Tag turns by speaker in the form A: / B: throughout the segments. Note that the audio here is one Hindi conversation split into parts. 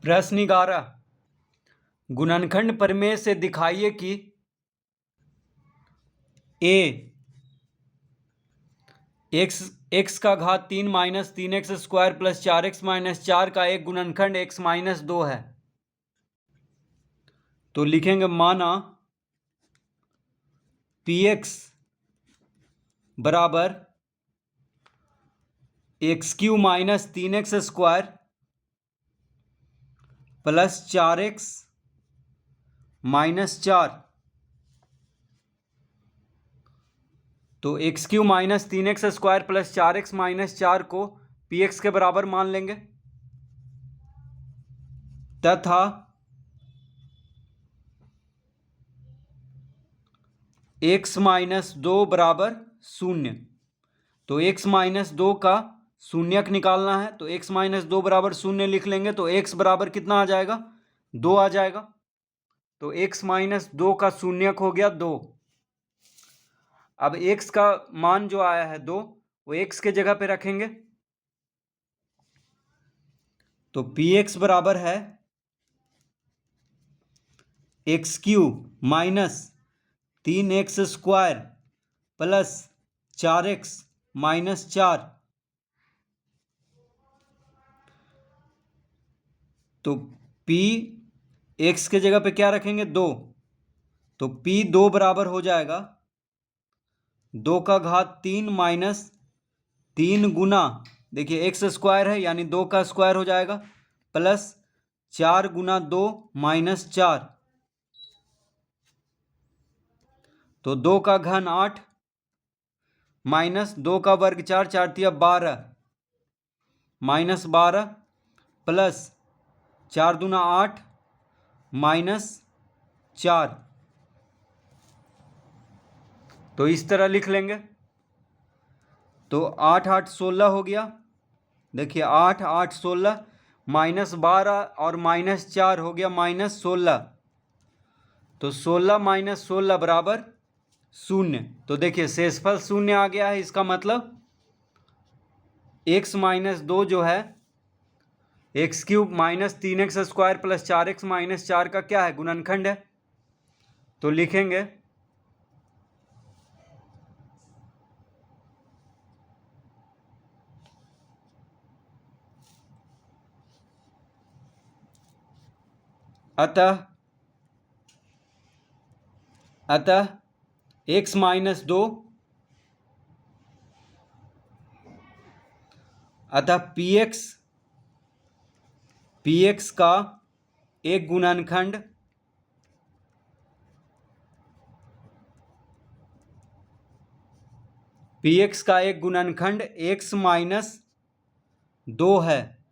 A: प्रश्न 11 गुणनखंड प्रमेय से दिखाइए कि ए एक्स का घात 3 minus 3x² plus 4x minus 4 का एक गुणनखंड x माइनस 2 है। तो लिखेंगे माना px बराबर x³ minus 3x² plus 4x minus 4। तो x³ minus 3x² plus 4x minus 4 को px के बराबर मान लेंगे तथा x माइनस 2 बराबर 0। तो x माइनस 2 का शून्यक निकालना है, तो x माइनस 2 बराबर 0 लिख लेंगे। तो x बराबर कितना आ जाएगा? 2 आ जाएगा। तो x माइनस 2 का शून्यक हो गया 2। अब x का मान जो आया है 2 वो x के जगह पे रखेंगे। तो px बराबर है x³ minus 3x² plus 4x minus 4। तो p x के जगह पे क्या रखेंगे? 2। तो p 2 बराबर हो जाएगा 2 का घात 3 माइनस 3 गुना, देखिए x² है यानी 2 का स्क्वायर हो जाएगा, प्लस 4 गुना 2 माइनस 4। तो 2 का घन 8 माइनस 2 का वर्ग 4, 4 तिया 12 माइनस 12 प्लस 4 दूना 8 माइनस 4। तो इस तरह लिख लेंगे। तो 8 8 16 हो गया। देखिए 8 8 16 माइनस 12 और माइनस 4 हो गया माइनस 16। तो 16 माइनस 16 बराबर 0। तो देखिए शेषफल 0 आ गया है। इसका मतलब x माइनस 2 जो है x³ minus 3x² plus 4x minus 4 का क्या है? गुणनखंड है। तो लिखेंगे अतः x माइनस 2 अतः px का एक गुणनखंड x माइनस 2 है।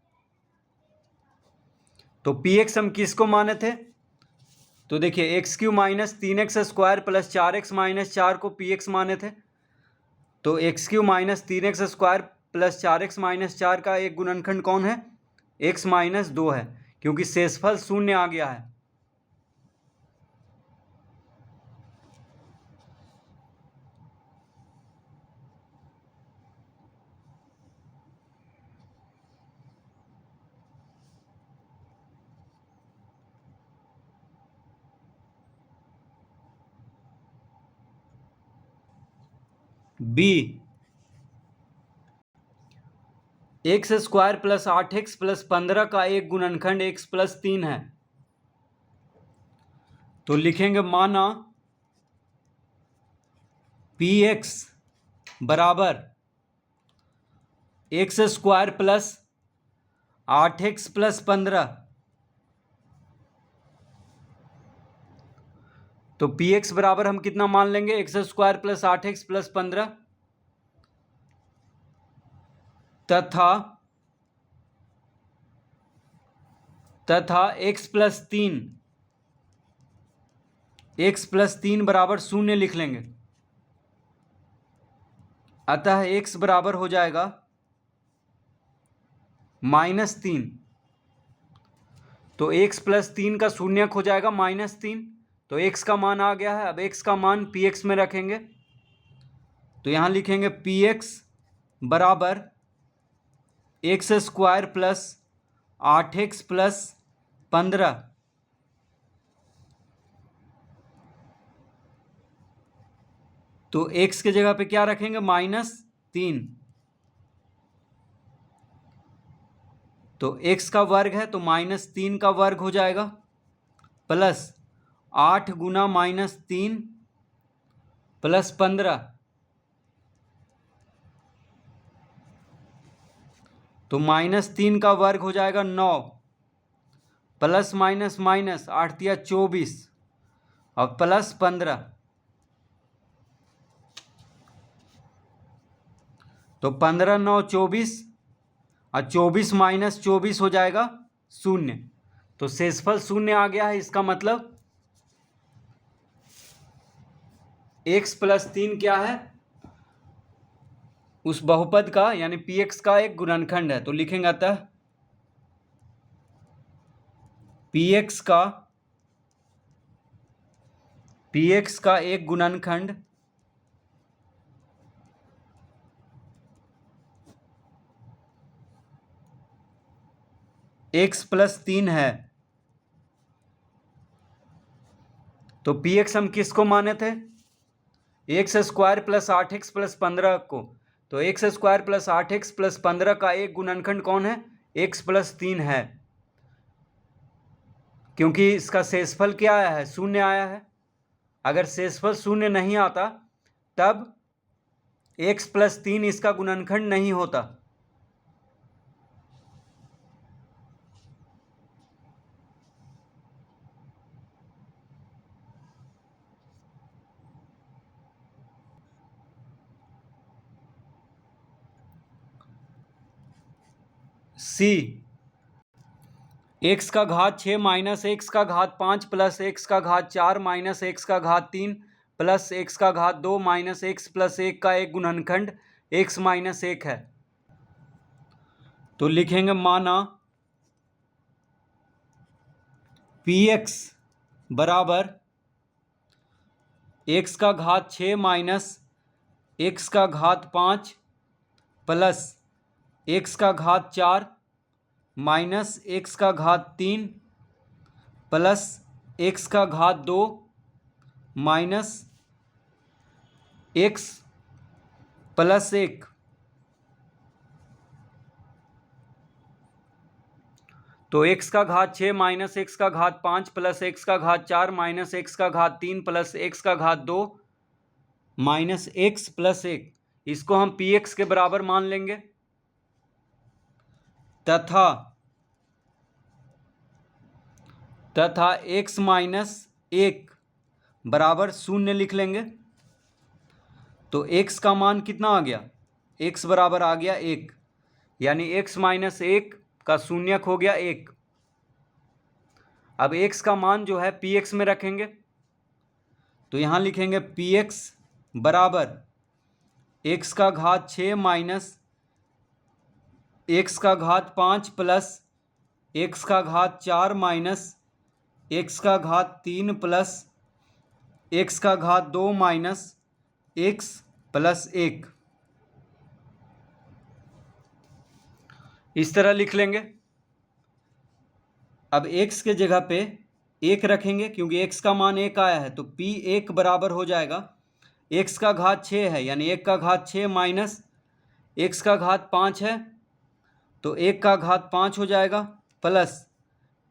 A: तो px हम किसको माने थे? तो देखिए x³ minus 3x² plus 4x minus 4 को px माने थे। तो x³ minus 3x² plus 4x minus 4 का एक गुणनखंड कौन है? x माइनस 2 है, क्योंकि शेषफल 0 आ गया है। b x² plus 8x plus 15 का एक गुणनखंड x प्लस 3 है। तो लिखेंगे माना px बराबर x² प्लस 8x प्लस 15। तो px बराबर हम कितना मान लेंगे? x² प्लस 8x प्लस 15 तथा x प्लस 3 बराबर 0 लिख लेंगे। अतः x बराबर हो जाएगा -3। तो x प्लस 3 का शून्यक हो जाएगा -3। तो x का मान आ गया है। अब x का मान px में रखेंगे। तो यहाँ लिखेंगे px बराबर x² प्लस 8x प्लस 15, तो x के जगह पे क्या रखेंगे? -3। तो x का वर्ग है तो -3 का वर्ग हो जाएगा, प्लस 8 गुना -3 प्लस 15, तो -3 का वर्ग हो जाएगा 9, प्लस माइनस माइनस 8 तिया 24 और प्लस 15, तो 15 9 24 और 24 माइनस 24 हो जाएगा 0। तो शेषफल 0 आ गया है। इसका मतलब x + 3 क्या है? उस बहुपद का यानी px का एक गुणनखंड है। तो लिखेंगे अतः px का एक गुणनखंड x + 3 है। तो px हम किसको माने थे? x² + 8x + 15 को। तो x² + 8x + 15 का एक गुणनखंड कौन है? x + 3 है, क्योंकि इसका शेषफल क्या आया है? 0 आया है। अगर शेषफल 0 नहीं आता तब x + 3 इसका गुणनखंड नहीं होता। C x का घात 6 माइनस x का घात 5 प्लस x का घात 4 माइनस x का घात 3 प्लस x का घात 2 माइनस x + 1 का एक गुणनखंड x - 1 है। तो लिखेंगे माना px बराबर x का घात 6 माइनस x का घात 5 प्लस x का घात 4 माइनस x का घात 3 प्लस x का घात 2 माइनस x + 1। तो x का घात 6 माइनस x का घात 5 प्लस x का घात 4 माइनस x का घात 3 प्लस x का घात 2 माइनस x + 1, इसको हम px के बराबर मान लेंगे तथा x - 1 बराबर 0 लिख लेंगे। तो x का मान कितना आ गया? x बराबर आ गया 1, यानी x - 1 का शून्यक हो गया 1। अब x का मान जो है px में रखेंगे, तो यहाँ लिखेंगे px बराबर x का घात 6 माइनस x का घात 5 प्लस x का घात 4 माइनस x का घात 3 प्लस x का घात 2 माइनस x + 1, इस तरह लिख लेंगे। अब x के जगह पे 1 रखेंगे, क्योंकि x का मान 1 आया है। तो p1 बराबर हो जाएगा x का घात 6 है, यानी 1 का घात 6 माइनस x का घात 5 है, तो 1 का घात 5 हो जाएगा, प्लस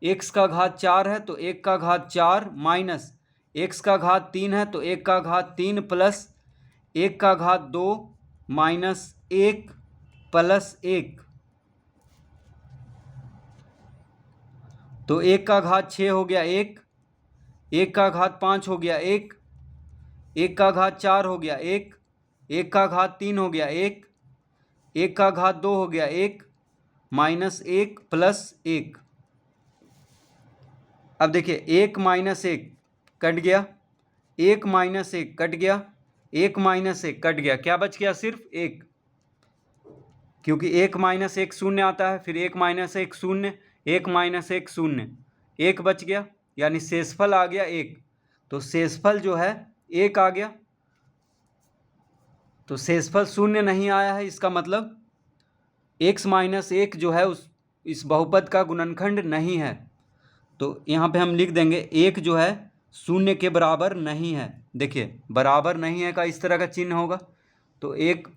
A: x का घात 4 है तो 1 का घात 4 माइनस x का घात 3 है तो 1 का घात 3 प्लस 1 का घात 2 माइनस 1 + 1, तो 1 का घात 6 हो गया 1, 1 का घात 5 हो गया 1, 1 का घात 4 हो गया 1, 1 का घात 3 हो गया 1, 1 का घात 2 हो गया 1 माइनस 1 + 1। अब देखिए 1 - 1 कट गया, 1 - 1 कट गया, 1 - 1 कट गया, क्या बच गया? सिर्फ 1, क्योंकि 1 - 1 0 आता है, फिर 1 - 1 0, 1 - 1 0, 1 बच गया, यानी शेषफल आ गया 1। तो शेषफल जो है 1 आ गया। तो शेषफल 0 नहीं आया है, इसका मतलब x - 1 जो है इस बहुपद का गुणनखंड नहीं है। तो यहाँ पे हम लिख देंगे एक जो है शून्य के बराबर नहीं है। देखिए बराबर नहीं है का इस तरह का चिन्ह होगा, तो एक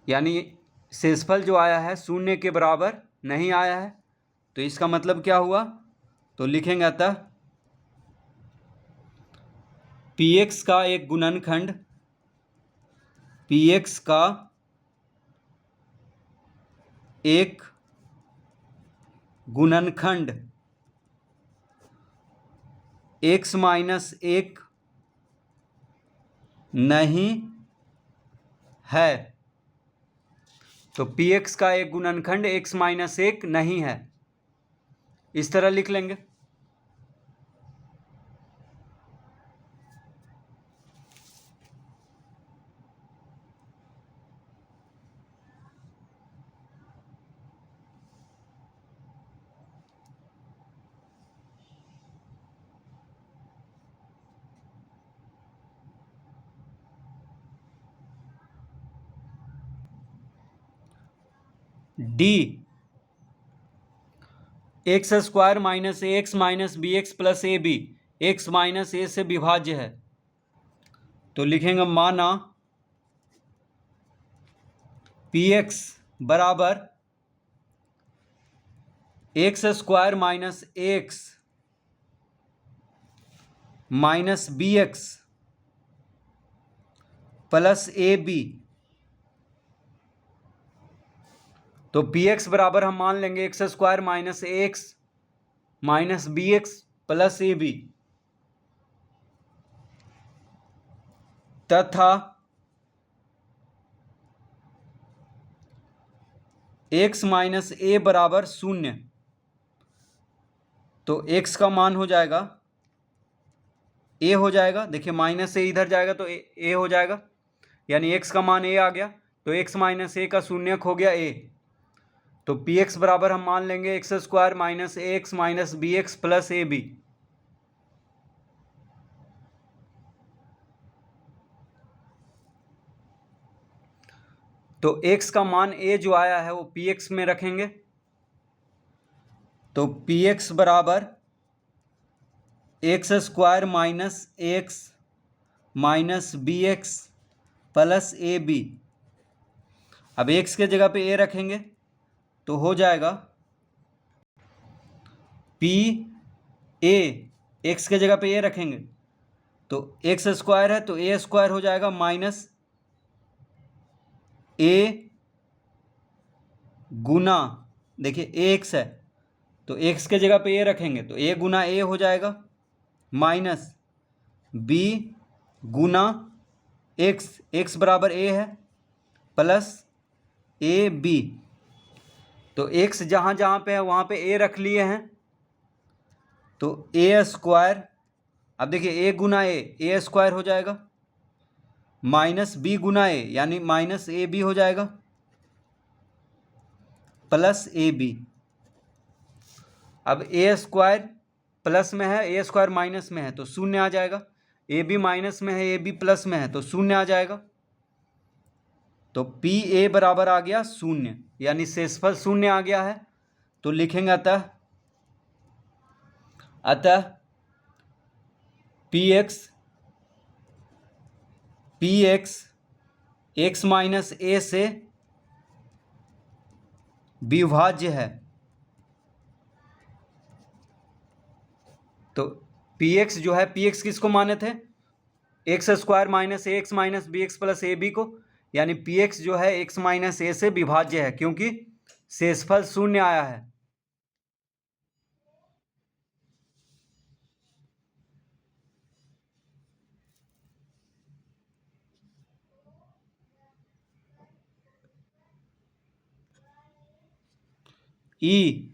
A: यानी शेषफल जो आया है शून्य के बराबर नहीं आया है, तो इसका मतलब क्या हुआ, तो लिखेंगे अतः px का एक गुणनखंड, px का एक गुणनखंड x माइनस 1 नहीं है। तो px का एक गुणनखंड x माइनस 1 नहीं है, इस तरह लिख लेंगे। D x square minus x minus b x plus a b x minus a से विभाज्य है। तो लिखेंगे माना पी एक्स बराबर x square minus x minus b x plus a b. तो पी एक्स बराबर हम मान लेंगे x square minus x minus b x plus a b तथा एक्स माइनस ए बराबर शून्य। तो एक्स का मान हो जाएगा ए हो जाएगा, देखिए माइनस से इधर जाएगा तो ए हो जाएगा, यानी एक्स का मान ए आ गया, तो एक्स माइनस ए का शून्यक हो गया ए। तो पी एक्स बराबर हम मान लेंगे x square minus x minus b x plus a b. तो x का मान a जो आया है वो px में रखेंगे। तो px बराबर x square minus x minus b x plus a b. अब x के जगह पे a रखेंगे तो हो जाएगा पी ए, एक्स के जगह पे a रखेंगे तो एक्स स्क्वायर है तो a स्क्वायर हो जाएगा माइनस ए गुना, देखिए ए एक्स है तो एक्स के जगह पे ए रखेंगे तो ए गुना ए हो जाएगा माइनस बी गुना एक्स, एक्स बराबर ए है प्लस ए बी। तो एक्स जहाँ जहाँ पे है वहाँ पे ए रख लिए हैं तो ए स्क्वायर, अब देखिए ए गुना ए स्क्वायर हो जाएगा माइनस बी गुना ए यानी माइनस ए बी हो जाएगा प्लस ए बी। अब ए स्क्वायर प्लस में है ए स्क्वायर माइनस में है तो शून्य आ जाएगा, ए बी माइनस में है ए बी प्लस में है तो शून्य आ जाएगा। तो पी ए बराबर आ गया शून्य, यानी शेषफल शून्य आ गया है। तो लिखेंगे अतः P x x minus a से विभाज्य है। तो पी एक्स जो है, पी एक्स किसको माने थे, x square minus x minus b x plus a b को, यानी पी एक्स जो है एक्स माइनस ए से विभाज्य है क्योंकि शेषफल शून्य आया है। ई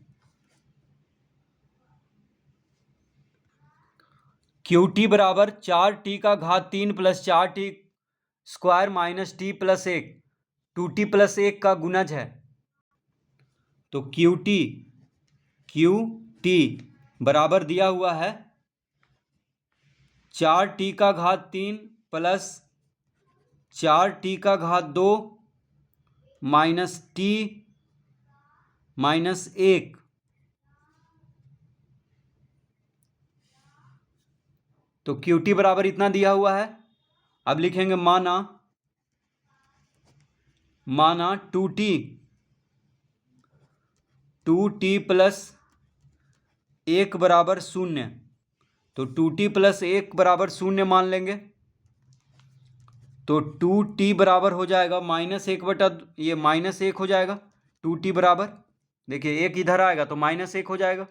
A: क्यू टी बराबर 4t का घात 3 plus 4t square minus T plus 1 2t plus 1 का गुणज है। तो क्यू टी बराबर दिया हुआ है 4t का घात 3 प्लस 4t का घात 2 माइनस टी माइनस 1 तो क्यू टी बराबर इतना दिया हुआ है। अब लिखेंगे माना टू टी प्लस 1 बराबर 0। तो 2t प्लस 1 बराबर 0 मान लेंगे। तो 2t बराबर हो जाएगा -1 बटा, ये -1 हो जाएगा। 2t बराबर, देखिए 1 इधर आएगा तो -1 हो जाएगा।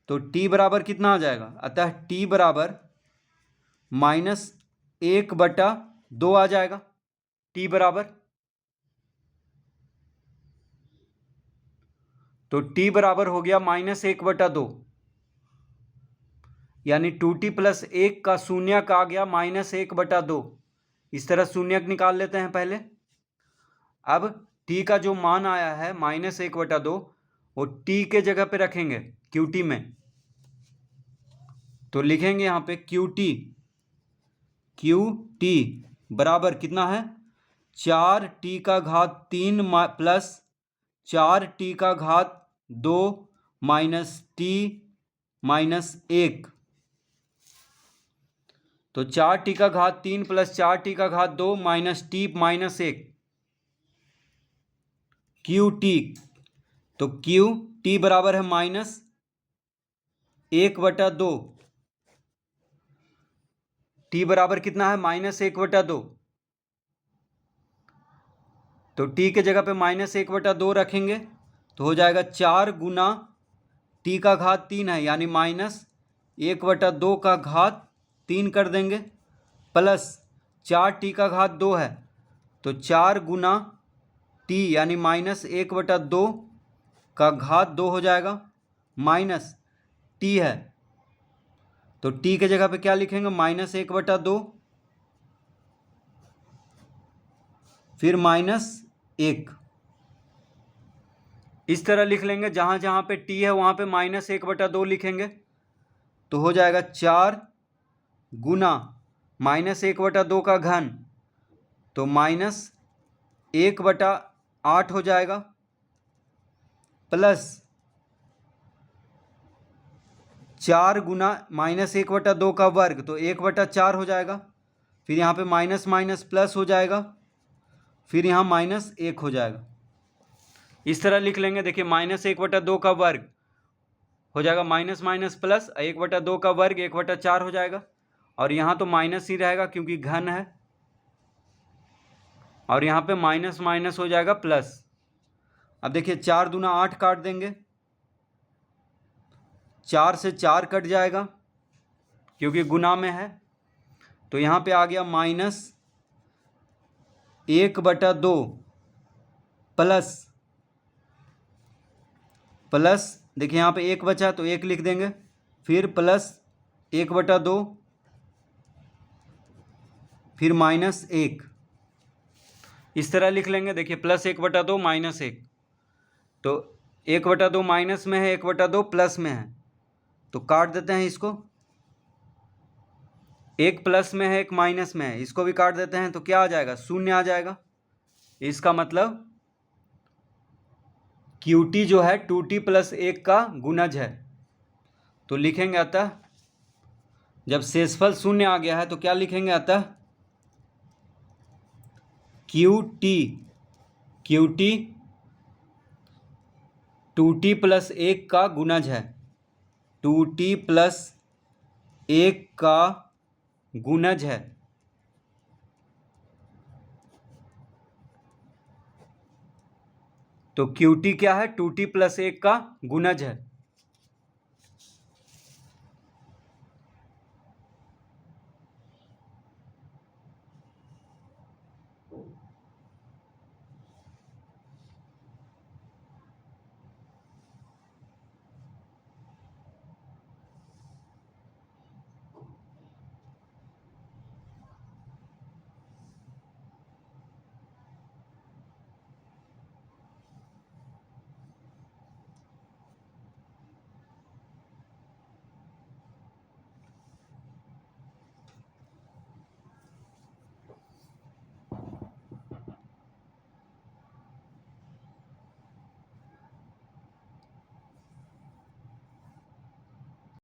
A: तो t बराबर कितना आ जाएगा? अतः t बराबर -1 बटा 2 आ जाएगा। t बराबर, तो t बराबर हो गया -1 बटा 2, यानी 2t प्लस 1 का शून्यक आ गया -1 बटा 2। इस तरह शून्यक निकाल लेते हैं पहले। अब t का जो मान आया है -1 बटा 2, वो t के जगह पे रखेंगे qt में। तो लिखेंगे यहाँ पे qt बराबर कितना है? 4t का घात 3 प्लस 4t का घात 2 माइनस t माइनस 1। तो 4t का घात 3 प्लस 4t का घात 2 माइनस t माइनस 1, qt। तो qt बराबर है -1 बटा 2। t बराबर कितना है? -1 बटा 2। तो t के जगह पे -1 बटा 2 रखेंगे तो हो जाएगा 4 गुना t का घात 3 है, यानी -1 बटा 2 का घात 3 कर देंगे, प्लस 4t का घात 2 है तो 4 गुना t यानी -1 बटा 2 का घात 2 हो जाएगा, माइनस t है तो t के जगह पे क्या लिखेंगे? -1 बटा 2 फिर -1। इस तरह लिख लेंगे, जहाँ जहाँ पे t है वहाँ पे -1 बटा 2 लिखेंगे। तो हो जाएगा 4 गुना -1 बटा 2 का घन, तो -1 बटा 8 हो जाएगा, प्लस 4 गुना -1 बटा 2 का वर्ग, तो 1 बटा 4 हो जाएगा। फिर यहाँ पे माइनस माइनस प्लस हो जाएगा, फिर यहाँ -1 हो जाएगा। इस तरह लिख लेंगे। देखिए -1 बटा 2 का वर्ग हो जाएगा माइनस माइनस प्लस, 1 बटा 2 का वर्ग 1 बटा 4 हो जाएगा, और यहाँ तो माइनस ही रहेगा क्योंकि घन है, और यहाँ पे माइनस माइनस हो जाएगा प्लस। अब देखिए 4 दूना 8 काट देंगे, 4 से 4 कट जाएगा क्योंकि गुना में है, तो यहाँ पे आ गया -1 बटा 2 प्लस देखिए यहाँ पे 1 बचा तो 1 लिख देंगे, फिर प्लस 1 बटा 2 फिर -1। इस तरह लिख लेंगे। देखिए +1 बटा 2 -1, तो 1 बटा 2 माइनस में है, 1 बटा 2 प्लस में है, तो काट देते हैं इसको। एक प्लस में है, एक माइनस में है, इसको भी काट देते हैं, तो क्या आ जाएगा? 0 आ जाएगा। इसका मतलब QT जो है 2t प्लस 1 का गुणज है। तो लिखेंगे अतः जब शेषफल 0 आ गया है तो क्या लिखेंगे? अतः QT 2t प्लस 1 का गुणज है, 2t प्लस 1 का गुणज है। तो QT क्या है? 2t प्लस 1 का गुणज है।